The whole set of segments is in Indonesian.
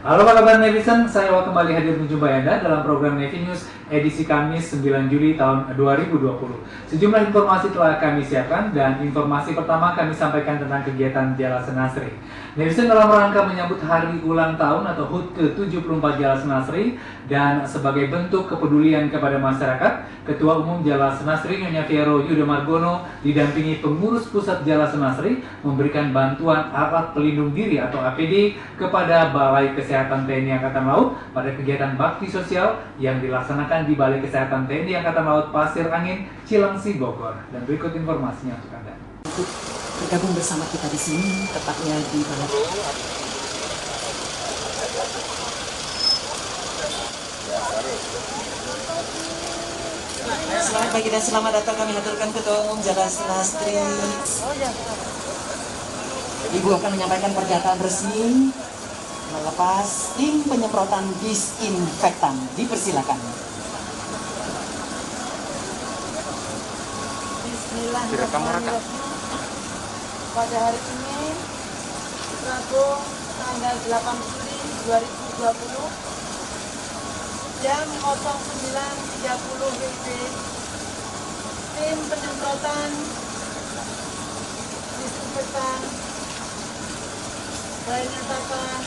Halo apa kabar netizen, saya kembali hadir menjumpai Anda dalam program Nevi News edisi Kamis 9 Juli tahun 2020. Sejumlah informasi telah kami siapkan dan informasi pertama kami sampaikan tentang kegiatan Jala Senasri. Netizen dalam rangka menyambut hari ulang tahun atau HUT ke-74 Jala Senasri dan sebagai bentuk kepedulian kepada masyarakat, Ketua Umum Jala Senasri Nyonya Vero Yudo Margono didampingi pengurus pusat Jala Senasri memberikan bantuan alat pelindung diri atau APD kepada Balai Kesehatan TNI Angkatan Laut pada kegiatan bakti sosial yang dilaksanakan di Balai Kesehatan TNI Angkatan Laut Pasir Angin, Cilengsi, Bogor. Dan berikut informasinya untuk Anda. Bergabung bersama kita di sini, tepatnya di Balai. Selamat pagi dan selamat datang, kami haturkan Ketua Umum Jala Senasri. Ibu akan menyampaikan pernyataan resmi melepas tim penyemprotan disinfektan. Dipersilakan. Bismillahirrahmanirrahim. Pada hari ini, Rabu tanggal 8 Juli 2020, jam 09.30 WIB, tim penyemprotan disinfektan saya nyatakan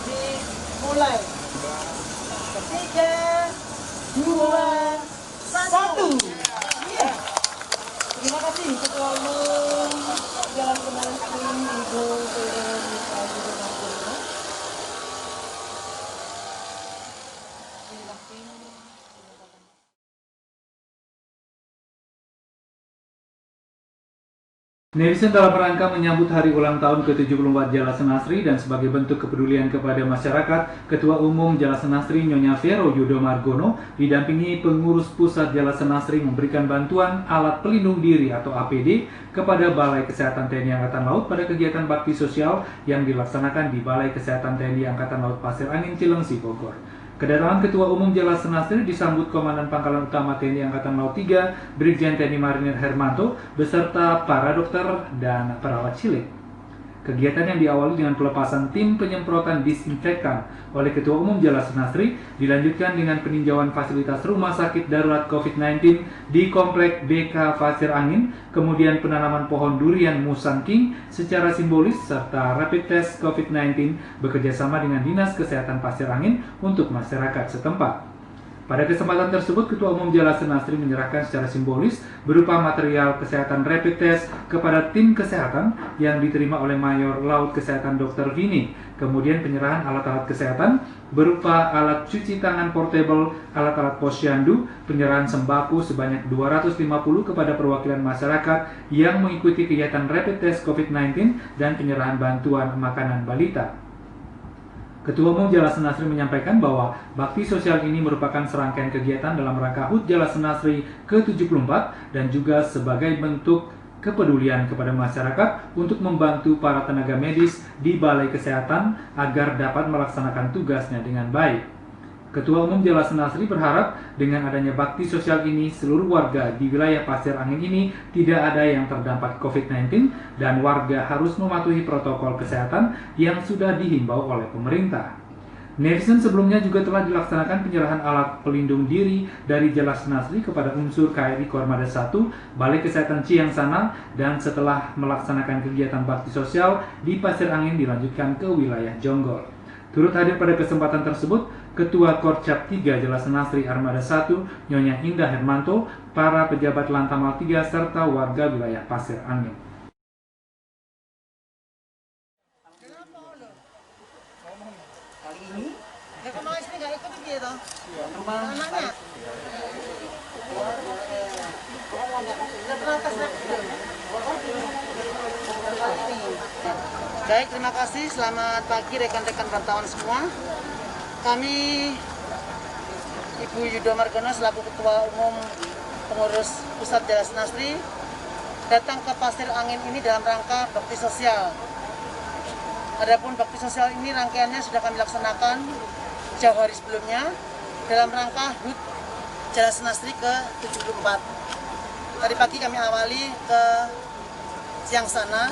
dimulai. 3, 2, 1. Iya. Terima kasih Ketua Umum Jala Senasri Ibu Veronika Yudo Margono. Netizen dalam rangka menyambut hari ulang tahun ke-74 Jala Senasri dan sebagai bentuk kepedulian kepada masyarakat, Ketua Umum Jala Senasri Nyonya Vero Yudo Margono didampingi pengurus pusat Jala Senasri memberikan bantuan alat pelindung diri atau APD kepada Balai Kesehatan TNI Angkatan Laut pada kegiatan bakti sosial yang dilaksanakan di Balai Kesehatan TNI Angkatan Laut Pasir Angin, Cilengsi, Bogor. Kedatangan Ketua Umum Jala Senasri disambut Komandan Pangkalan Utama TNI Angkatan Laut 3, Brigjen TNI Marinir Hermanto, beserta para dokter dan perawat cilik. Kegiatan yang diawali dengan pelepasan tim penyemprotan disinfektan oleh Ketua Umum Jala Senasri dilanjutkan dengan peninjauan fasilitas Rumah Sakit Darurat COVID-19 di Komplek BK Pasir Angin, kemudian penanaman pohon durian Musang King secara simbolis, serta rapid test COVID-19 bekerjasama dengan Dinas Kesehatan Pasir Angin untuk masyarakat setempat. Pada kesempatan tersebut, Ketua Umum Jala Senasri menyerahkan secara simbolis berupa material kesehatan rapid test kepada tim kesehatan yang diterima oleh Mayor Laut Kesehatan Dr. Vini. Kemudian penyerahan alat-alat kesehatan berupa alat cuci tangan portable, alat-alat posyandu, penyerahan sembako sebanyak 250 kepada perwakilan masyarakat yang mengikuti kegiatan rapid test COVID-19 dan penyerahan bantuan makanan balita. Ketua Umum Jala Senasri menyampaikan bahwa bakti sosial ini merupakan serangkaian kegiatan dalam rangka HUT Jala Senasri ke-74 dan juga sebagai bentuk kepedulian kepada masyarakat untuk membantu para tenaga medis di Balai Kesehatan agar dapat melaksanakan tugasnya dengan baik. Ketua Umum Jala Senasri berharap dengan adanya bakti sosial ini seluruh warga di wilayah Pasir Angin ini tidak ada yang terdampak COVID-19 dan warga harus mematuhi protokol kesehatan yang sudah dihimbau oleh pemerintah. Netizen sebelumnya juga telah dilaksanakan penyerahan alat pelindung diri dari Jala Senasri kepada unsur KRI Kormada 1, Balai Kesehatan Ciangsana, dan setelah melaksanakan kegiatan bakti sosial di Pasir Angin dilanjutkan ke wilayah Jonggol. Turut hadir pada kesempatan tersebut, Ketua Korcap 3 Jala Senasri Armada 1, Nyonya Indah Hermanto, para pejabat Lantamal 3, serta warga wilayah Pasir Angin. Kali ini Mas ini nggak ikut gitu. rumah Anaknya. Baik, terima kasih. Selamat pagi rekan-rekan wartawan semua. Kami Ibu Yudo Margono selaku Ketua Umum Pengurus Pusat Jala Senasri datang ke Pasir Angin ini dalam rangka bakti sosial. Adapun bakti sosial ini rangkaiannya sudah kami laksanakan jauh hari sebelumnya dalam rangka HUT Jala Senasri ke-74. Tadi pagi kami awali ke Ciangsana,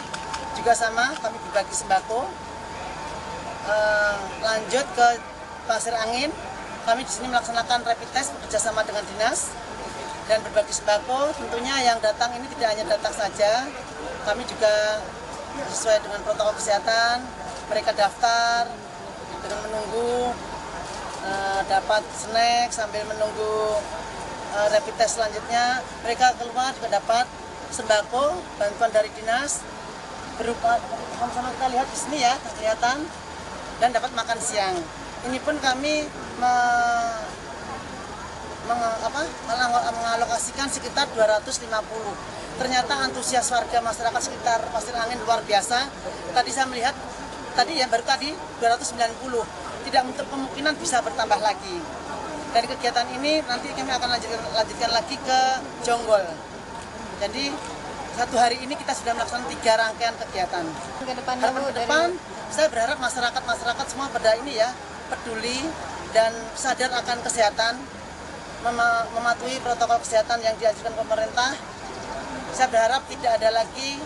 juga sama kami berbagi sembako. lanjut ke Pasir Angin. Kami di sini melaksanakan rapid test bekerjasama dengan dinas dan berbagi sembako. Tentunya yang datang ini tidak hanya datang saja, kami juga sesuai dengan protokol kesehatan. Mereka daftar dengan menunggu dapat snack sambil menunggu rapid test selanjutnya. Mereka keluar juga dapat sembako bantuan dari dinas berupa sama-sama kita lihat di sini ya, kelihatan, dan dapat makan siang. Ini pun kami mengalokasikan sekitar 250. Ternyata antusias warga masyarakat sekitar Pasir Angin luar biasa. Tadi saya melihat, baru tadi 290. Tidak untuk kemungkinan bisa bertambah lagi. Dari kegiatan ini nanti kami akan lanjutkan lagi ke Jonggol. Jadi satu hari ini kita sudah melaksanakan 3 rangkaian kegiatan. Harapan ke depan, saya berharap masyarakat semua pada ini ya, peduli dan sadar akan kesehatan, mematuhi protokol kesehatan yang dianjurkan pemerintah. Saya berharap tidak ada lagi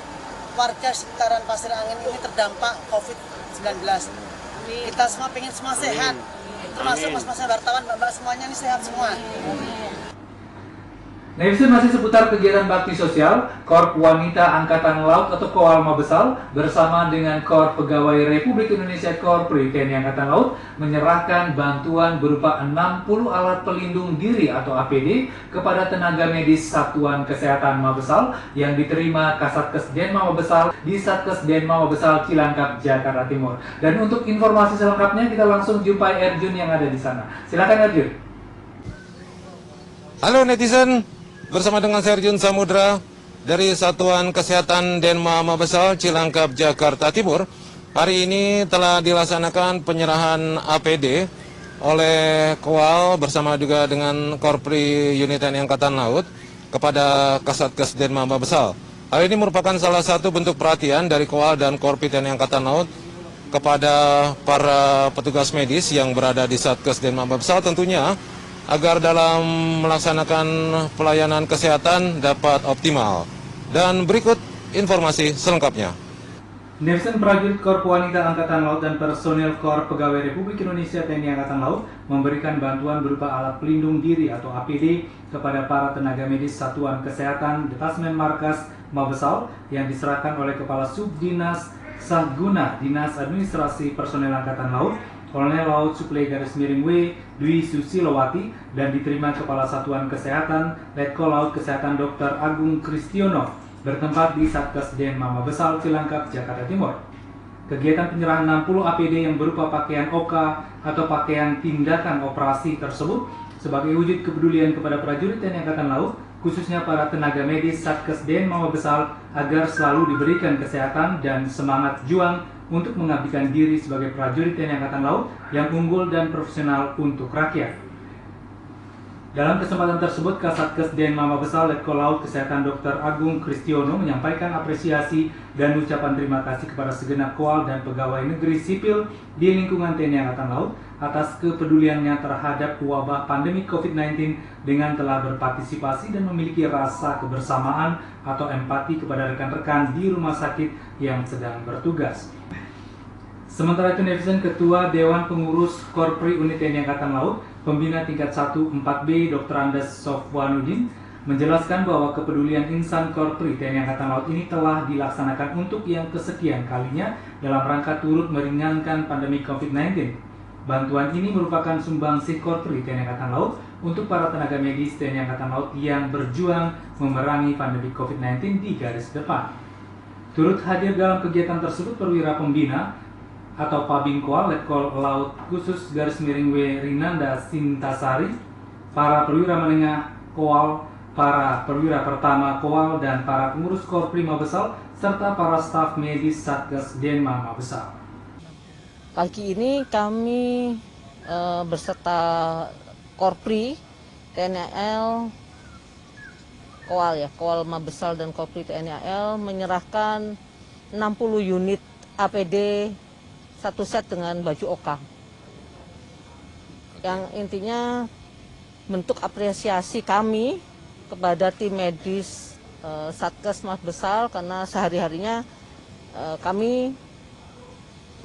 warga sekitaran Pasir Angin ini terdampak COVID-19. Kita semua pengen semua sehat, termasuk mas-mas wartawan, mbak-mbak semuanya ini sehat semua. Netizen masih seputar kegiatan bakti sosial, Korp Wanita Angkatan Laut atau KOAL Mabesal bersama dengan Korp Pegawai Republik Indonesia Korpri TNI Angkatan Laut menyerahkan bantuan berupa 60 alat pelindung diri atau APD kepada tenaga medis Satuan Kesehatan Mabesal yang diterima Kasatgas Denma Mabesal di Satgas Denma Mabesal Cilangkap, Jakarta Timur. Dan untuk informasi selengkapnya kita langsung jumpai Erjun yang ada di sana. Silakan Erjun. Halo netizen, bersama dengan Serjun Samudra dari Satuan Kesehatan Denma Mabesal Cilangkap, Jakarta Timur. Hari ini telah dilaksanakan penyerahan APD oleh KOAL bersama juga dengan Korpri Unit TNI Angkatan Laut kepada Kasatgas Denma Mabesal. Hal ini merupakan salah satu bentuk perhatian dari KOAL dan Korpri TNI Angkatan Laut kepada para petugas medis yang berada di Satgas Denma Mabesal, tentunya agar dalam melaksanakan pelayanan kesehatan dapat optimal. Dan berikut informasi selengkapnya. Netizen prajurit Korp Wanita Angkatan Laut dan personil Korp Pegawai Republik Indonesia TNI Angkatan Laut memberikan bantuan berupa alat pelindung diri atau APD kepada para tenaga medis Satuan Kesehatan Detasmen Markas Mabesal yang diserahkan oleh Kepala Subdinas Sahguna Dinas Administrasi Personel Angkatan Laut Kolonel Laut Suplai Garis Miring W. Dwi Susilowati dan diterima Kepala Satuan Kesehatan Letkol Laut Kesehatan Dr. Agung Kristiono bertempat di Satgas Denma Mabesal Cilangkap, Jakarta Timur. Kegiatan penyerahan 60 APD yang berupa pakaian OK atau pakaian tindakan operasi tersebut sebagai wujud kepedulian kepada prajurit TNI Angkatan Laut, khususnya para tenaga medis Satgas Denma Mabesal agar selalu diberikan kesehatan dan semangat juang untuk mengabdikan diri sebagai prajurit TNI Angkatan Laut yang unggul dan profesional untuk rakyat. Dalam kesempatan tersebut, Kasatgas Denma Mabesal Letkol Laut Kesehatan Dr. Agung Kristiono menyampaikan apresiasi dan ucapan terima kasih kepada segenap KOAL dan pegawai negeri sipil di lingkungan TNI Angkatan Laut atas kepeduliannya terhadap wabah pandemi COVID-19 dengan telah berpartisipasi dan memiliki rasa kebersamaan atau empati kepada rekan-rekan di rumah sakit yang sedang bertugas. Sementara itu, netizen Ketua Dewan Pengurus Korpri Unit TNI Angkatan Laut, Pembina tingkat 1-4B Dr. Andes Sofwanuddin menjelaskan bahwa kepedulian insan Korpri TNI Angkatan Laut ini telah dilaksanakan untuk yang kesekian kalinya dalam rangka turut meringankan pandemi COVID-19. Bantuan ini merupakan sumbangsih Korpri TNI Angkatan Laut untuk para tenaga medis TNI Angkatan Laut yang berjuang memerangi pandemi COVID-19 di garis depan. Turut hadir dalam kegiatan tersebut perwira pembina atau Pabin KOAL Letkol Laut Khusus Garis Miring W. Rinanda Sintasari, para perwira menengah KOAL, para perwira pertama KOAL, dan para pengurus Korpri Mabesal, serta para staf medis Satgas Denma Mabesal. Pagi ini kami berserta Korpri, TNI AL, KOAL KOAL Mabesal dan Korpri TNI AL menyerahkan 60 unit APD satu set dengan baju OK. Yang intinya bentuk apresiasi kami kepada tim medis Satgas Mabesal karena sehari-harinya kami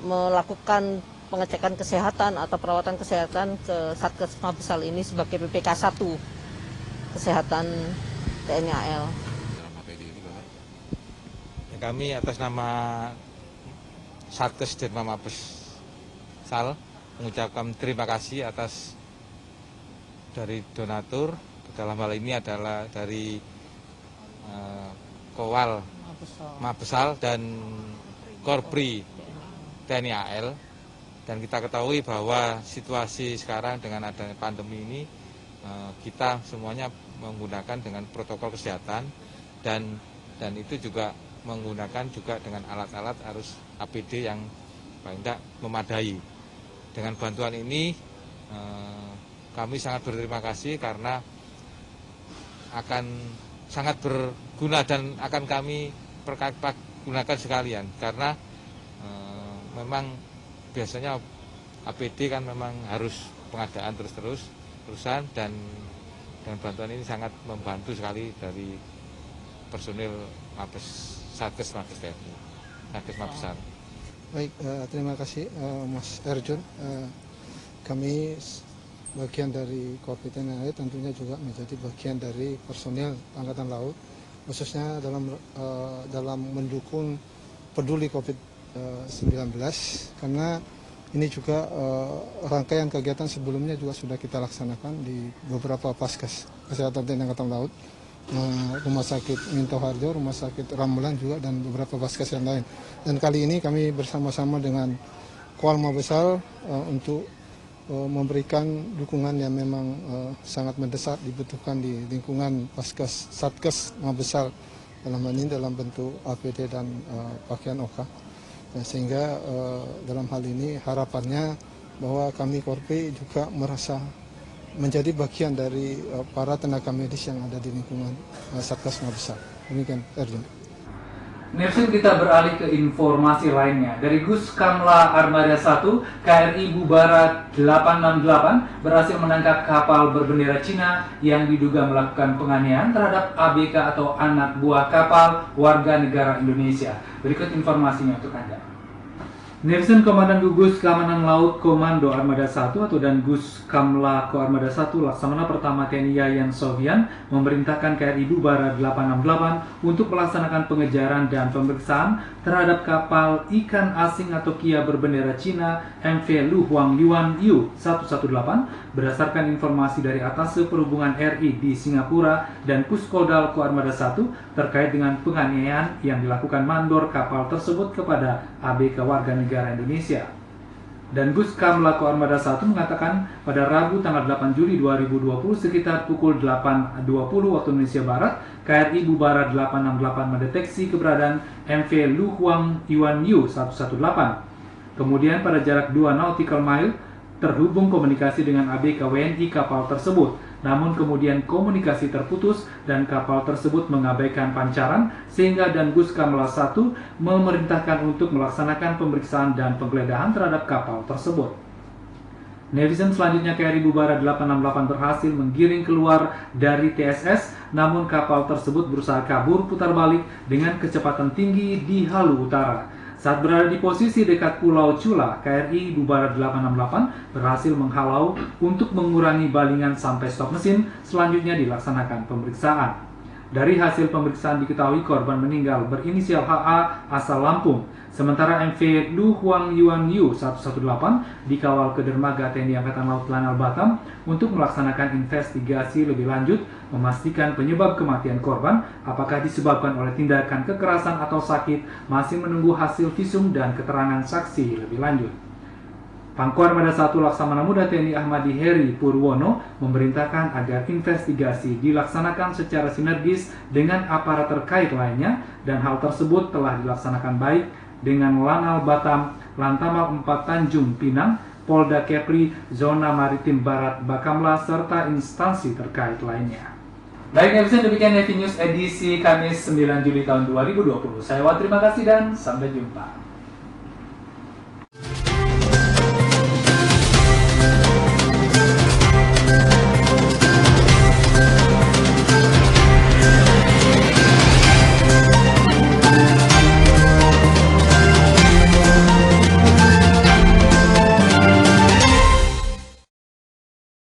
melakukan pengecekan kesehatan atau perawatan kesehatan ke Satgas Mabesal ini sebagai PPK 1 kesehatan TNI AL. Kami atas nama Satgas dan Mabesal mengucapkan terima kasih atas dari donatur, dalam hal ini adalah dari Kowal Mabesal dan Korpri TNI AL. Dan kita ketahui bahwa situasi sekarang dengan adanya pandemi ini, kita semuanya menggunakan dengan protokol kesehatan dan itu juga menggunakan juga dengan alat-alat harus APD yang paling tidak memadai. Dengan bantuan ini kami sangat berterima kasih karena akan sangat berguna dan akan kami gunakan sekalian karena memang biasanya APD kan memang harus pengadaan terusan dan dengan bantuan ini sangat membantu sekali dari personil Satgas Mabes TNI, Satgas Mabesal. Baik, terima kasih Mas Erjun. Kami bagian dari Korps TNI tentunya juga menjadi bagian dari personil Angkatan Laut, khususnya dalam mendukung peduli COVID-19, karena ini juga rangkaian kegiatan sebelumnya juga sudah kita laksanakan di beberapa Paskes Kesehatan TNI Angkatan Laut, Rumah Sakit Minto Harjo, Rumah Sakit Ramelan juga, dan beberapa Paskes yang lain. Dan kali ini kami bersama-sama dengan Kowal Mabesal untuk memberikan dukungan yang memang sangat mendesak dibutuhkan di lingkungan Paskes Satgas Mabesal, dalam hal ini dalam bentuk APD dan pakaian OKA. Sehingga dalam hal ini harapannya bahwa kami Korpi juga merasa menjadi bagian dari para tenaga medis yang ada di lingkungan Satgas Mabesal. Demikian, Erjun. Nirsin, kita beralih ke informasi lainnya. Dari Gus Kamla Armada 1, KRI Bubara 868 berhasil menangkap kapal berbendera Cina yang diduga melakukan penganiayaan terhadap ABK atau anak buah kapal warga negara Indonesia. Berikut informasinya untuk Anda. Nirsin, Komandan Gugus Keamanan Laut Komando Armada 1 atau dan Gus Kamla Ko Armada 1 Laksamana Pertama TNI Yayan Sofian memerintahkan KRI Bubara 868 untuk melaksanakan pengejaran dan pemeriksaan terhadap kapal ikan asing atau Kia berbendera Cina MV Lu Huang Yuan Yu 118 berdasarkan informasi dari Atase Perhubungan RI di Singapura dan Puskodal Ko Armada 1 terkait dengan penganiayaan yang dilakukan mandor kapal tersebut kepada ABK warga negara Indonesia. Dan Gus Kamla Ko Armada 1 mengatakan pada Rabu tanggal 8 Juli 2020 sekitar pukul 8.20 waktu Indonesia Barat, KRI Bubara 868 mendeteksi keberadaan MV Lu Huang Yuan Yu 118. Kemudian pada jarak 2 nautical mile terhubung komunikasi dengan ABK WNI kapal tersebut. Namun kemudian komunikasi terputus dan kapal tersebut mengabaikan pancaran sehingga dan Gus Kamla 1 memerintahkan untuk melaksanakan pemeriksaan dan penggeledahan terhadap kapal tersebut. Netizen selanjutnya KRI Bubara 868 berhasil menggiring keluar dari TSS, namun kapal tersebut berusaha kabur putar balik dengan kecepatan tinggi di halu utara. Saat berada di posisi dekat Pulau Cula, KRI Bubara 868 berhasil menghalau untuk mengurangi balingan sampai stop mesin, selanjutnya dilaksanakan pemeriksaan. Dari hasil pemeriksaan diketahui korban meninggal berinisial HA asal Lampung, sementara MV Lu Huang Yuan Yu 118 dikawal ke dermaga TNI Angkatan Laut Lanal Batam untuk melaksanakan investigasi lebih lanjut, memastikan penyebab kematian korban, apakah disebabkan oleh tindakan kekerasan atau sakit, masih menunggu hasil visum dan keterangan saksi lebih lanjut. Pangko Armada 1 Laksamana Muda TNI Ahmadi Heri Purwono memerintahkan agar investigasi dilaksanakan secara sinergis dengan aparat terkait lainnya dan hal tersebut telah dilaksanakan baik dengan Lanal Batam, Lantamal 4 Tanjung Pinang, Polda Kepri, Zona Maritim Barat Bakamla, serta instansi terkait lainnya. Baik, demikian Nevi News edisi Kamis 9 Juli tahun 2020. Saya Wan, terima kasih dan sampai jumpa.